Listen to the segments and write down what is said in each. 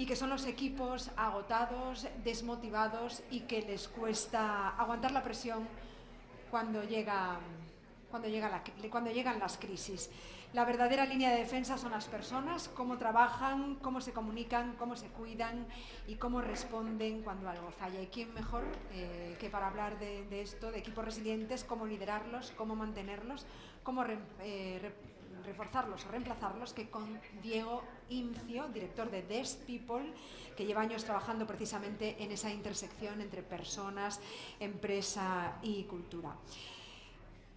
que son los equipos agotados, desmotivados y que les cuesta aguantar la presión cuando llegan las crisis. La verdadera línea de defensa son las personas, cómo trabajan, cómo se comunican, cómo se cuidan y cómo responden cuando algo falla. ¿Y quién mejor que para hablar de esto, de equipos resilientes, cómo liderarlos, cómo mantenerlos, cómo reforzarlos o reemplazarlos, que con Diego Incio, director de Desk People, que lleva años trabajando precisamente en esa intersección entre personas, empresa y cultura.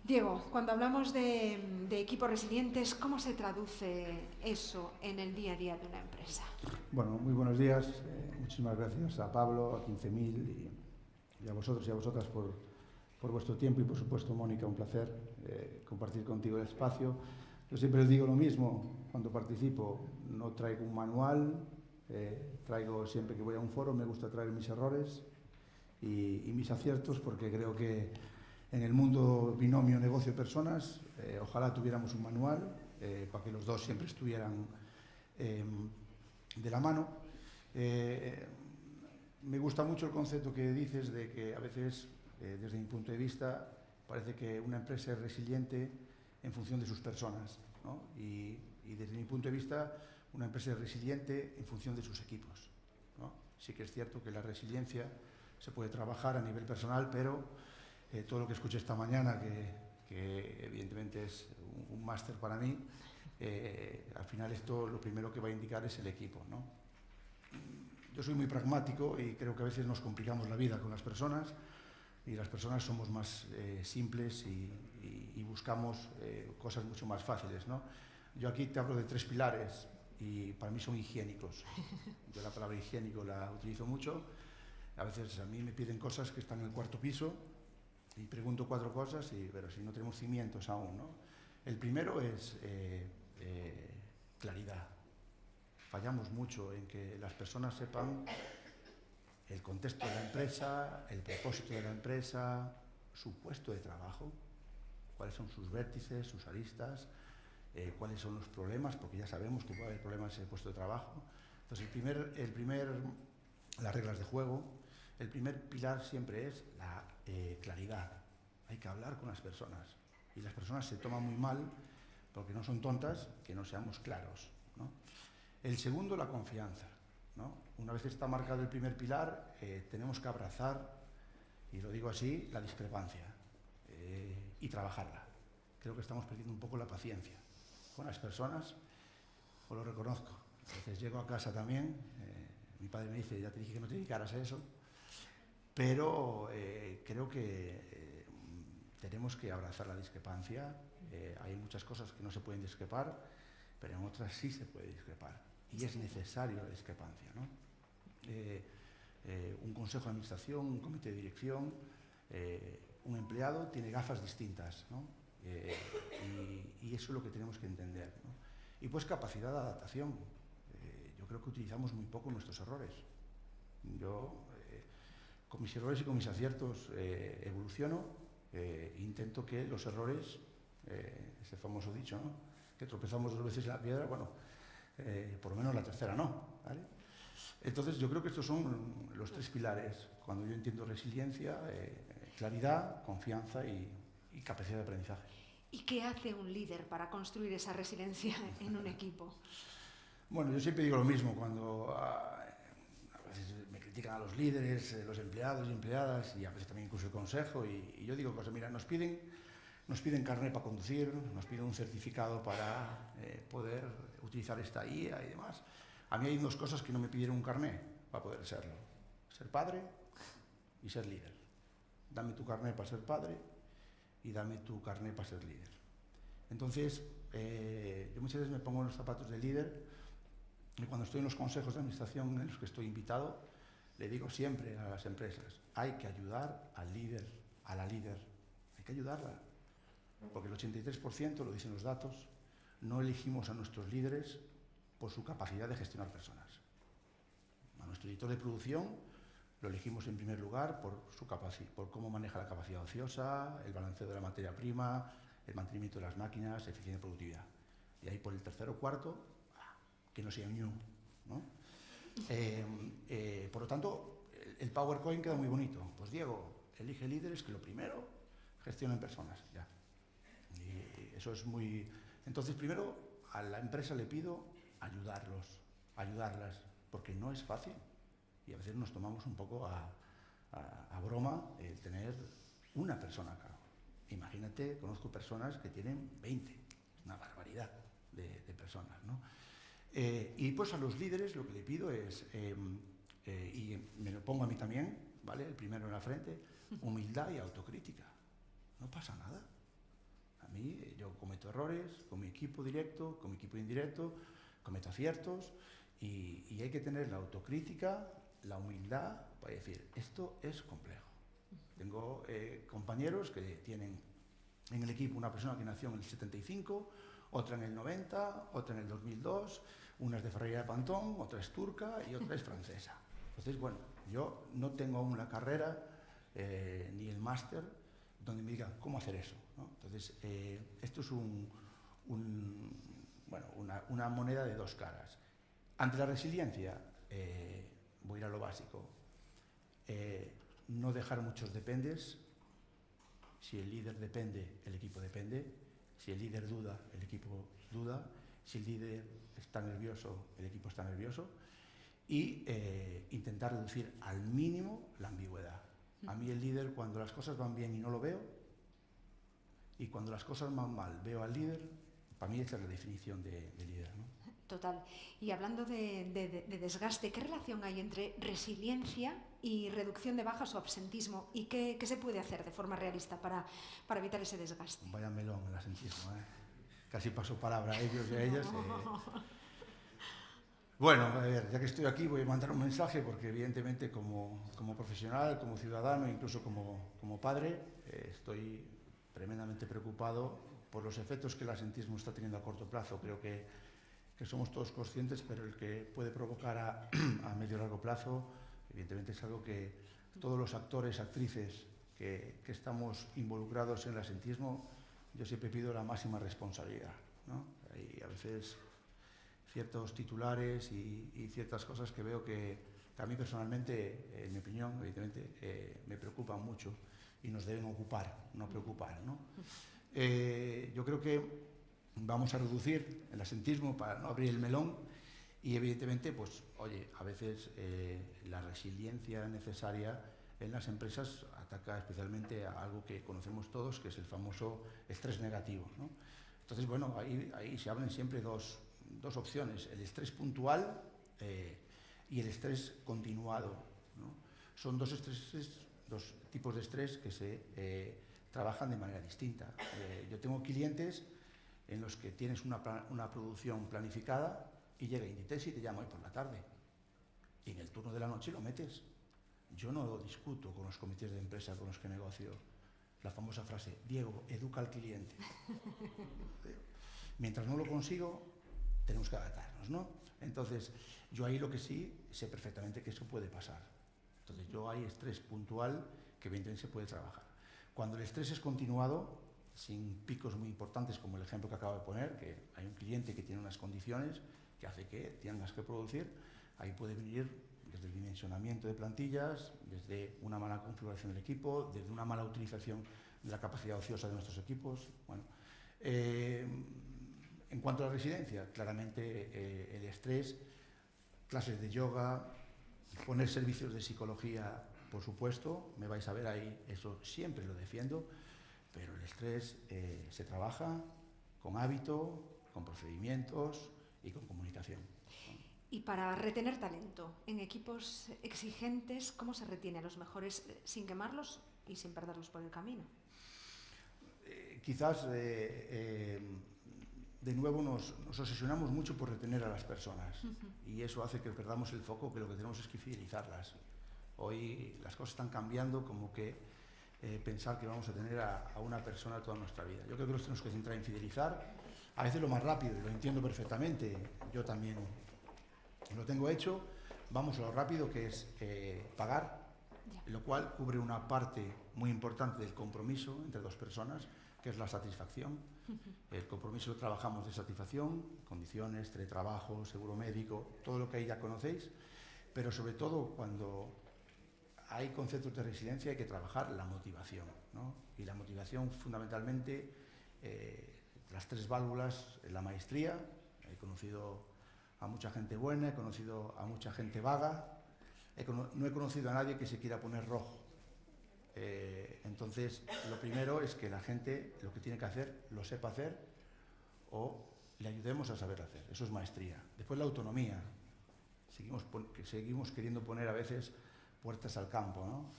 Diego, cuando hablamos de equipos resilientes, ¿cómo se traduce eso en el día a día de una empresa? Bueno, muy buenos días. Muchísimas gracias a Pablo, a 15.000 y a vosotros y a vosotras por vuestro tiempo y, por supuesto, Mónica, un placer compartir contigo el espacio. Yo siempre os digo lo mismo cuando participo, no traigo un manual, traigo siempre que voy a un foro, me gusta traer mis errores y mis aciertos, porque creo que en el mundo binomio negocio-personas, ojalá tuviéramos un manual para que los dos siempre estuvieran de la mano. Me gusta mucho el concepto que dices de que a veces, desde mi punto de vista, parece que una empresa es resiliente en función de sus personas, ¿no? Y desde mi punto de vista, una empresa es resiliente en función de sus equipos, ¿no? Sí que es cierto que la resiliencia se puede trabajar a nivel personal, pero todo lo que escuché esta mañana, que evidentemente es un máster para mí, al final esto lo primero que va a indicar es el equipo, ¿no? Yo soy muy pragmático y creo que a veces nos complicamos la vida con las personas, y las personas somos más simples y buscamos cosas mucho más fáciles, ¿no? Yo aquí te hablo de 3 pilares y para mí son higiénicos. Yo la palabra higiénico la utilizo mucho. A veces a mí me piden cosas que están en el 4º piso y pregunto 4 cosas, pero si no tenemos cimientos aún, ¿no? El primero es claridad. Fallamos mucho en que las personas sepan el contexto de la empresa, el propósito de la empresa, su puesto de trabajo, cuáles son sus vértices, sus aristas, cuáles son los problemas, porque ya sabemos que puede haber problemas en el puesto de trabajo. Entonces, las reglas de juego, el primer pilar siempre es la claridad. Hay que hablar con las personas, y las personas se toman muy mal, porque no son tontas, que no seamos claros, ¿no? El segundo, la confianza, ¿no? Una vez está marcado el primer pilar, tenemos que abrazar, y lo digo así, la discrepancia y trabajarla. Creo que estamos perdiendo un poco la paciencia con las personas, os lo reconozco. A veces llego a casa también, mi padre me dice, ya te dije que no te dedicaras a eso, pero creo que tenemos que abrazar la discrepancia. Hay muchas cosas que no se pueden discrepar, pero en otras sí se puede discrepar. Y es necesario la discrepancia, ¿no? Un consejo de administración, un comité de dirección, un empleado tiene gafas distintas, ¿no? Y eso es lo que tenemos que entender, ¿no? Y pues capacidad de adaptación. Yo creo que utilizamos muy poco nuestros errores. Yo, con mis errores y con mis aciertos, evoluciono, intento que los errores, ese famoso dicho, ¿no? Que tropezamos 2 veces en la piedra, bueno, por lo menos la tercera no, ¿vale? Entonces yo creo que estos son los 3 pilares. Cuando yo entiendo resiliencia, claridad, confianza y capacidad de aprendizaje. ¿Y qué hace un líder para construir esa resiliencia en un equipo? Bueno, yo siempre digo lo mismo cuando a veces me critican a los líderes, los empleados y empleadas, y a veces también incluso el consejo, y yo digo cosas, mira, nos piden carnet para conducir, nos piden un certificado para poder utilizar esta IA y demás. A mí hay 2 cosas que no me pidieron un carnet para poder serlo: ser padre y ser líder. Dame tu carnet para ser padre y dame tu carnet para ser líder. Entonces, yo muchas veces me pongo en los zapatos de líder, y cuando estoy en los consejos de administración en los que estoy invitado, le digo siempre a las empresas, hay que ayudar al líder, a la líder, hay que ayudarla. Porque el 83%, lo dicen los datos, no elegimos a nuestros líderes por su capacidad de gestionar personas. A nuestro director de producción lo elegimos en primer lugar por cómo maneja la capacidad ociosa, el balanceo de la materia prima, el mantenimiento de las máquinas, eficiencia y productividad. Y ahí por el tercero o cuarto, que no sea ñu, ¿no? Por lo tanto, el PowerPoint queda muy bonito. Pues Diego, elige líderes que lo primero gestionen personas. Ya. Y eso es muy... Entonces, primero, a la empresa le pido ayudarlas, porque no es fácil. Y a veces nos tomamos un poco a broma el tener una persona a cargo. Imagínate, conozco personas que tienen 20, una barbaridad de personas, ¿no? Y pues a los líderes lo que le pido es, y me lo pongo a mí también, ¿vale? El primero en la frente, humildad y autocrítica. No pasa nada. A mí, yo cometo errores con mi equipo directo, con mi equipo indirecto, cometo aciertos, y hay que tener la autocrítica, la humildad para decir, esto es complejo. Tengo compañeros que tienen en el equipo una persona que nació en el 75, otra en el 90, otra en el 2002, una es de Ferreira de Pantón, otra es turca y otra es francesa. Entonces, bueno, yo no tengo aún la carrera ni el máster donde me digan cómo hacer eso, ¿no? Entonces, esto es una moneda de dos caras. Ante la resiliencia, voy a ir a lo básico. No dejar muchos dependes. Si el líder depende, el equipo depende. Si el líder duda, el equipo duda. Si el líder está nervioso, el equipo está nervioso. Y intentar reducir al mínimo la ambigüedad. A mí el líder, cuando las cosas van bien y no lo veo, y cuando las cosas van mal veo al líder, para mí esa es la definición de líder, ¿no? Total. Y hablando de desgaste, ¿qué relación hay entre resiliencia y reducción de bajas o absentismo? ¿Y qué se puede hacer de forma realista para evitar ese desgaste? Vaya melón el absentismo, ¿eh? Casi paso palabra a ellos y a ellas. Bueno, a ver, ya que estoy aquí voy a mandar un mensaje porque evidentemente como profesional, como ciudadano, incluso como padre, estoy tremendamente preocupado por los efectos que el absentismo está teniendo a corto plazo. Creo que somos todos conscientes, pero el que puede provocar a medio y largo plazo, evidentemente es algo que todos los actores, actrices que estamos involucrados en el absentismo, yo siempre pido la máxima responsabilidad, ¿no? Hay a veces ciertos titulares y ciertas cosas que veo que a mí personalmente, en mi opinión, evidentemente, me preocupan mucho y nos deben ocupar, no preocupar, ¿no? Yo creo que vamos a reducir el absentismo para no abrir el melón y evidentemente, pues, oye, a veces la resiliencia necesaria en las empresas ataca especialmente a algo que conocemos todos, que es el famoso estrés negativo, ¿no? Entonces, bueno, ahí se abren siempre dos opciones, el estrés puntual y el estrés continuado, ¿no? Son dos tipos de estrés que se trabajan de manera distinta. Yo tengo clientes en los que tienes una producción planificada y llega Inditex y te llama hoy por la tarde. Y en el turno de la noche lo metes. Yo no discuto con los comités de empresa con los que negocio la famosa frase, Diego, educa al cliente. Mientras no lo consigo, tenemos que adaptarnos, ¿no? Entonces, yo ahí lo que sí sé perfectamente que eso puede pasar. Entonces, yo hay estrés puntual que evidentemente se puede trabajar. Cuando el estrés es continuado, sin picos muy importantes como el ejemplo que acabo de poner, que hay un cliente que tiene unas condiciones que hace que tengas que producir, ahí puede venir desde el dimensionamiento de plantillas, desde una mala configuración del equipo, desde una mala utilización de la capacidad ociosa de nuestros equipos. Bueno, en cuanto a la residencia, claramente el estrés, clases de yoga, poner servicios de psicología, por supuesto, me vais a ver ahí, eso siempre lo defiendo, pero el estrés se trabaja con hábito, con procedimientos y con comunicación. Y para retener talento en equipos exigentes, ¿cómo se retiene a los mejores sin quemarlos y sin perderlos por el camino? Quizás de nuevo nos obsesionamos mucho por retener a las personas y eso hace que perdamos el foco, que lo que tenemos es que fidelizarlas. Hoy las cosas están cambiando, como que pensar que vamos a tener a una persona toda nuestra vida. Yo creo que nos tenemos que centrar en fidelizar, a veces lo más rápido, y lo entiendo perfectamente, yo también lo tengo hecho, vamos a lo rápido, que es pagar, lo cual cubre una parte muy importante del compromiso entre dos personas, que es la satisfacción. El compromiso lo trabajamos de satisfacción, condiciones, teletrabajo, seguro médico, todo lo que ahí ya conocéis. pero sobre todo cuando hay conceptos de resiliencia hay que trabajar la motivación, ¿no? Y la motivación fundamentalmente, las 3 válvulas, la maestría. He conocido a mucha gente buena, he conocido a mucha gente vaga, no he conocido a nadie que se quiera poner rojo. Entonces, lo primero es que la gente lo que tiene que hacer lo sepa hacer o le ayudemos a saber hacer. Eso es maestría. Después la autonomía. Seguimos queriendo poner a veces puertas al campo, ¿no?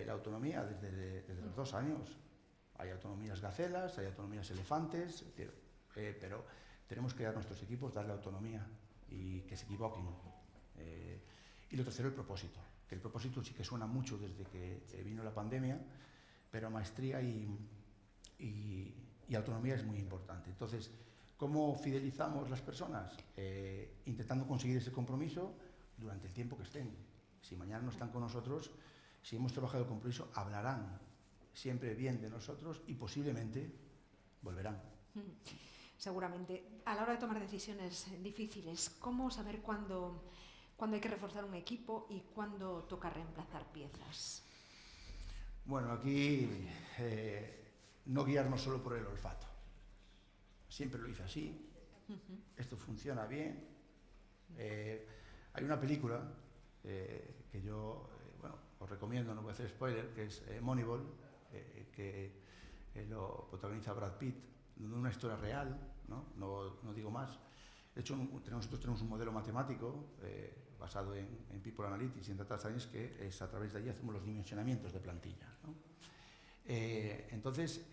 La autonomía desde los 2 años. Hay autonomías gacelas, hay autonomías elefantes, pero tenemos que dar a nuestros equipos darle autonomía y que se equivoquen. Y lo tercero, el propósito. Que el propósito sí que suena mucho desde que vino la pandemia, pero maestría y autonomía es muy importante. Entonces, ¿cómo fidelizamos las personas? Intentando conseguir ese compromiso durante el tiempo que estén. Si mañana no están con nosotros, si hemos trabajado el compromiso, hablarán siempre bien de nosotros y posiblemente volverán. Seguramente. A la hora de tomar decisiones difíciles, ¿cómo saber cuándo hay que reforzar un equipo y cuándo toca reemplazar piezas? Bueno, aquí no guiarnos solo por el olfato. Siempre lo hice así. Esto funciona bien. Hay una película que yo os recomiendo, no voy a hacer spoiler, que es Moneyball, que lo protagoniza Brad Pitt, una historia real, no digo más. De hecho, nosotros tenemos un modelo matemático basado en People Analytics y en Data Science, que es a través de allí hacemos los dimensionamientos de plantilla, ¿no? Entonces,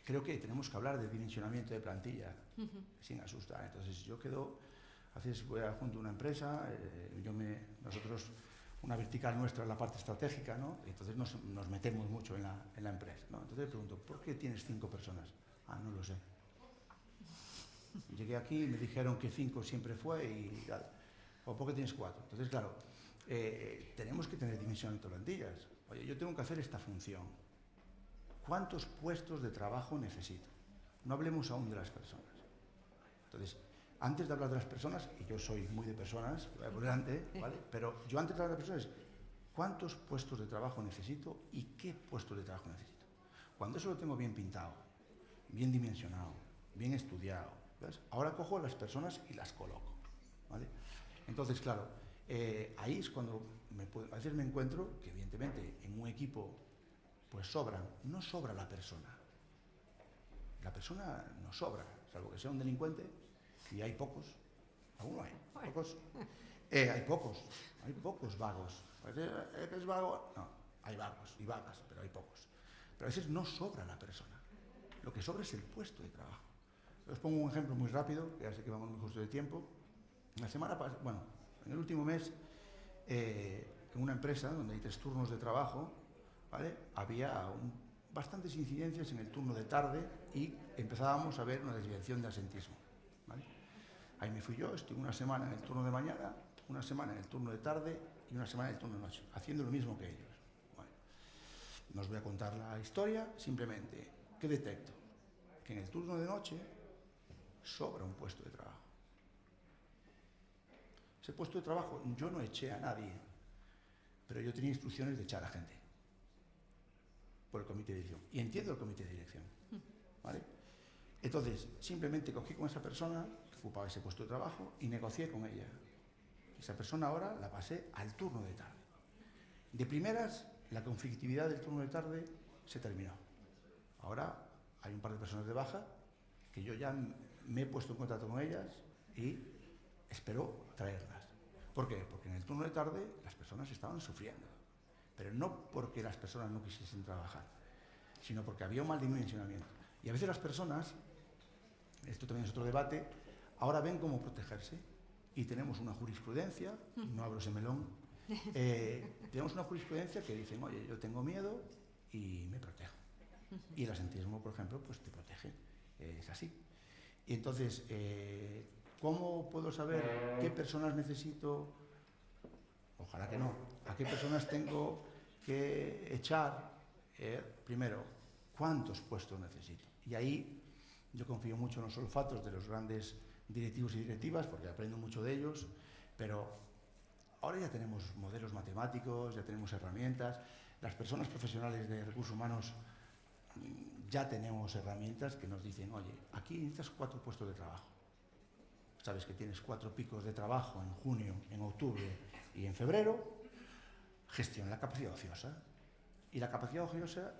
creo que tenemos que hablar de dimensionamiento de plantilla sin asustar. Entonces, a veces voy junto a una empresa, nosotros, una vertical nuestra en la parte estratégica, ¿no? Entonces nos metemos mucho en la empresa, ¿no? Entonces le pregunto, ¿por qué tienes 5 personas? No lo sé. Llegué aquí y me dijeron que 5 siempre fue y tal. ¿O por qué tienes 4? Entonces, claro, tenemos que tener dimensionamiento de plantillas. Oye, yo tengo que hacer esta función. ¿Cuántos puestos de trabajo necesito? No hablemos aún de las personas. Entonces, antes de hablar de las personas, y yo soy muy de personas, voy por delante, ¿vale? Pero yo antes de hablar de personas, ¿cuántos puestos de trabajo necesito y qué puestos de trabajo necesito? Cuando eso lo tengo bien pintado, bien dimensionado, bien estudiado, ¿ves? Ahora cojo las personas y las coloco, ¿vale? Entonces, claro, ahí es cuando a veces me encuentro que evidentemente en un equipo pues no sobra la persona. La persona no sobra, salvo que sea un delincuente, y hay pocos, aún no hay, pocos. Hay pocos vagos. ¿Es vago? No, hay vagos y vagas, pero hay pocos. Pero a veces no sobra la persona. Lo que sobra es el puesto de trabajo. Os pongo un ejemplo muy rápido, que ya sé que vamos muy justo de tiempo. En el último mes, en una empresa donde hay 3 turnos de trabajo, ¿vale? Había bastantes incidencias en el turno de tarde y empezábamos a ver una desviación de asentismo, ¿vale? Ahí me fui yo, estuve una semana en el turno de mañana, una semana en el turno de tarde y una semana en el turno de noche, haciendo lo mismo que ellos. Bueno, no os voy a contar la historia, simplemente, ¿qué detecto? Que en el turno de noche sobra un puesto de trabajo. Ese puesto de trabajo yo no eché a nadie, pero yo tenía instrucciones de echar a gente por el comité de dirección. Y entiendo el comité de dirección, ¿vale? Entonces, simplemente cogí con esa persona que ocupaba ese puesto de trabajo y negocié con ella. Esa persona ahora la pasé al turno de tarde. De primeras, la conflictividad del turno de tarde se terminó. Ahora hay un par de personas de baja que yo ya me he puesto en contacto con ellas y espero traerlas. ¿Por qué? Porque en el turno de tarde las personas estaban sufriendo. Pero no porque las personas no quisiesen trabajar, sino porque había un mal dimensionamiento. Y a veces las personas, esto también es otro debate, ahora ven cómo protegerse. Y tenemos una jurisprudencia, no abro ese melón, tenemos una jurisprudencia que dicen, oye, yo tengo miedo y me protejo. Y el asentismo, por ejemplo, pues te protege, es así. Y entonces, ¿cómo puedo saber qué personas necesito? Ojalá que no. ¿A qué personas tengo que echar? Primero, ¿cuántos puestos necesito? Y ahí yo confío mucho en los olfatos de los grandes directivos y directivas, porque aprendo mucho de ellos, pero Ahora ya tenemos modelos matemáticos, ya tenemos herramientas. Las personas profesionales de recursos humanos ya tenemos herramientas que nos dicen, oye, aquí necesitas 4 puestos de trabajo. Sabes que tienes 4 picos de trabajo en junio, en octubre y en febrero. Gestiona la capacidad ociosa. Y la capacidad ociosa,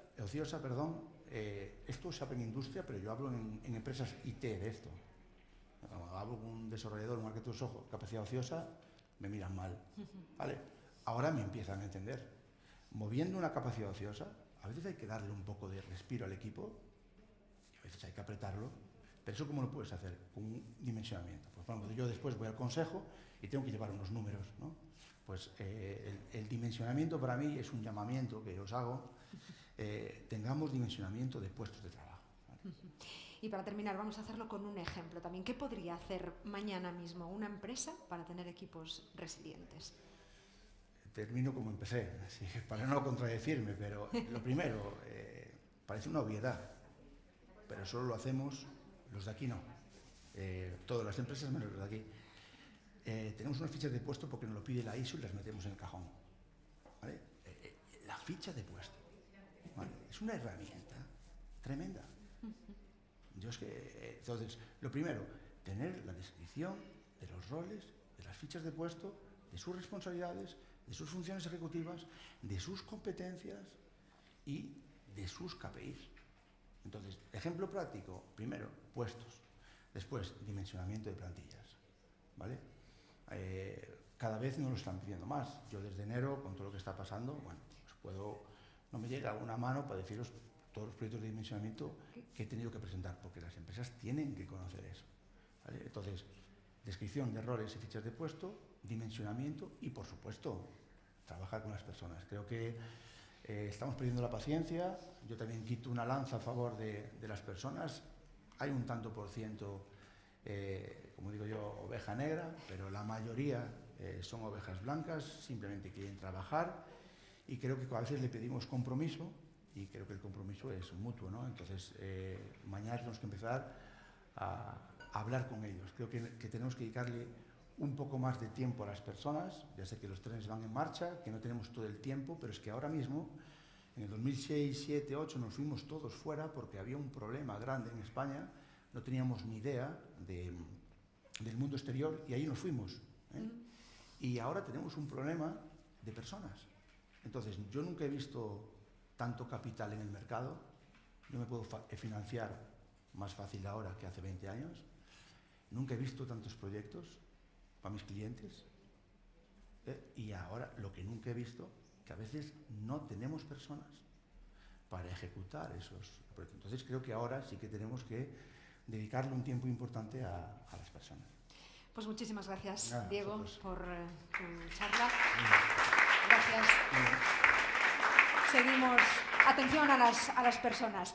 esto se habla en industria, pero yo hablo en empresas IT de esto. Cuando hablo con un desarrollador, un arquitecto de software, capacidad ociosa, me miran mal. ¿Vale? Ahora me empiezan a entender. Moviendo una capacidad ociosa, a veces hay que darle un poco de respiro al equipo y a veces hay que apretarlo. Pero eso, ¿cómo lo puedes hacer? Con un dimensionamiento. Pues, por ejemplo, yo después voy al consejo y tengo que llevar unos números, ¿no? Pues el dimensionamiento para mí es un llamamiento que os hago. Tengamos dimensionamiento de puestos de trabajo, ¿vale? Y para terminar, vamos a hacerlo con un ejemplo también. ¿Qué podría hacer mañana mismo una empresa para tener equipos resilientes? Termino como empecé, así, para no contradecirme, pero lo primero, parece una obviedad, pero solo lo hacemos los de aquí no. Todas las empresas menos los de aquí. Tenemos unas fichas de puesto porque nos lo pide la ISO y las metemos en el cajón, ¿vale? La ficha de puesto, ¿vale? Es una herramienta tremenda. Yo es que, entonces, lo primero, tener la descripción de los roles, de las fichas de puesto, de sus responsabilidades, de sus funciones ejecutivas, de sus competencias y de sus KPIs. Entonces, ejemplo práctico, primero, puestos. Después, dimensionamiento de plantillas, ¿vale? Cada vez nos lo están pidiendo más. Yo desde enero, con todo lo que está pasando, bueno, pues no me llega una mano para deciros todos los proyectos de dimensionamiento que he tenido que presentar, porque las empresas tienen que conocer eso, ¿vale? Entonces, descripción de errores y fichas de puesto, dimensionamiento y, por supuesto, trabajar con las personas. Creo que estamos perdiendo la paciencia. Yo también quito una lanza a favor de las personas. Hay un tanto por ciento, como digo yo, oveja negra, pero la mayoría son ovejas blancas, simplemente quieren trabajar y creo que a veces le pedimos compromiso y creo que el compromiso es mutuo, ¿no? Entonces, mañana tenemos que empezar a hablar con ellos. Creo que tenemos que dedicarle un poco más de tiempo a las personas. Ya sé que los trenes van en marcha, que no tenemos todo el tiempo, pero es que ahora mismo, en el 2006, 2007, 2008, nos fuimos todos fuera porque había un problema grande en España, no teníamos ni idea del mundo exterior y ahí nos fuimos, ¿eh? Y ahora tenemos un problema de personas. Entonces, yo nunca he visto tanto capital en el mercado, yo me puedo financiar más fácil ahora que hace 20 años, nunca he visto tantos proyectos para mis clientes, y ahora lo que nunca he visto, que a veces no tenemos personas para ejecutar esos proyectos. Entonces creo que ahora sí que tenemos que dedicarle un tiempo importante a las personas. Pues muchísimas gracias, Nada, Diego, vosotros. por tu charla. Gracias. Seguimos. Atención a las personas.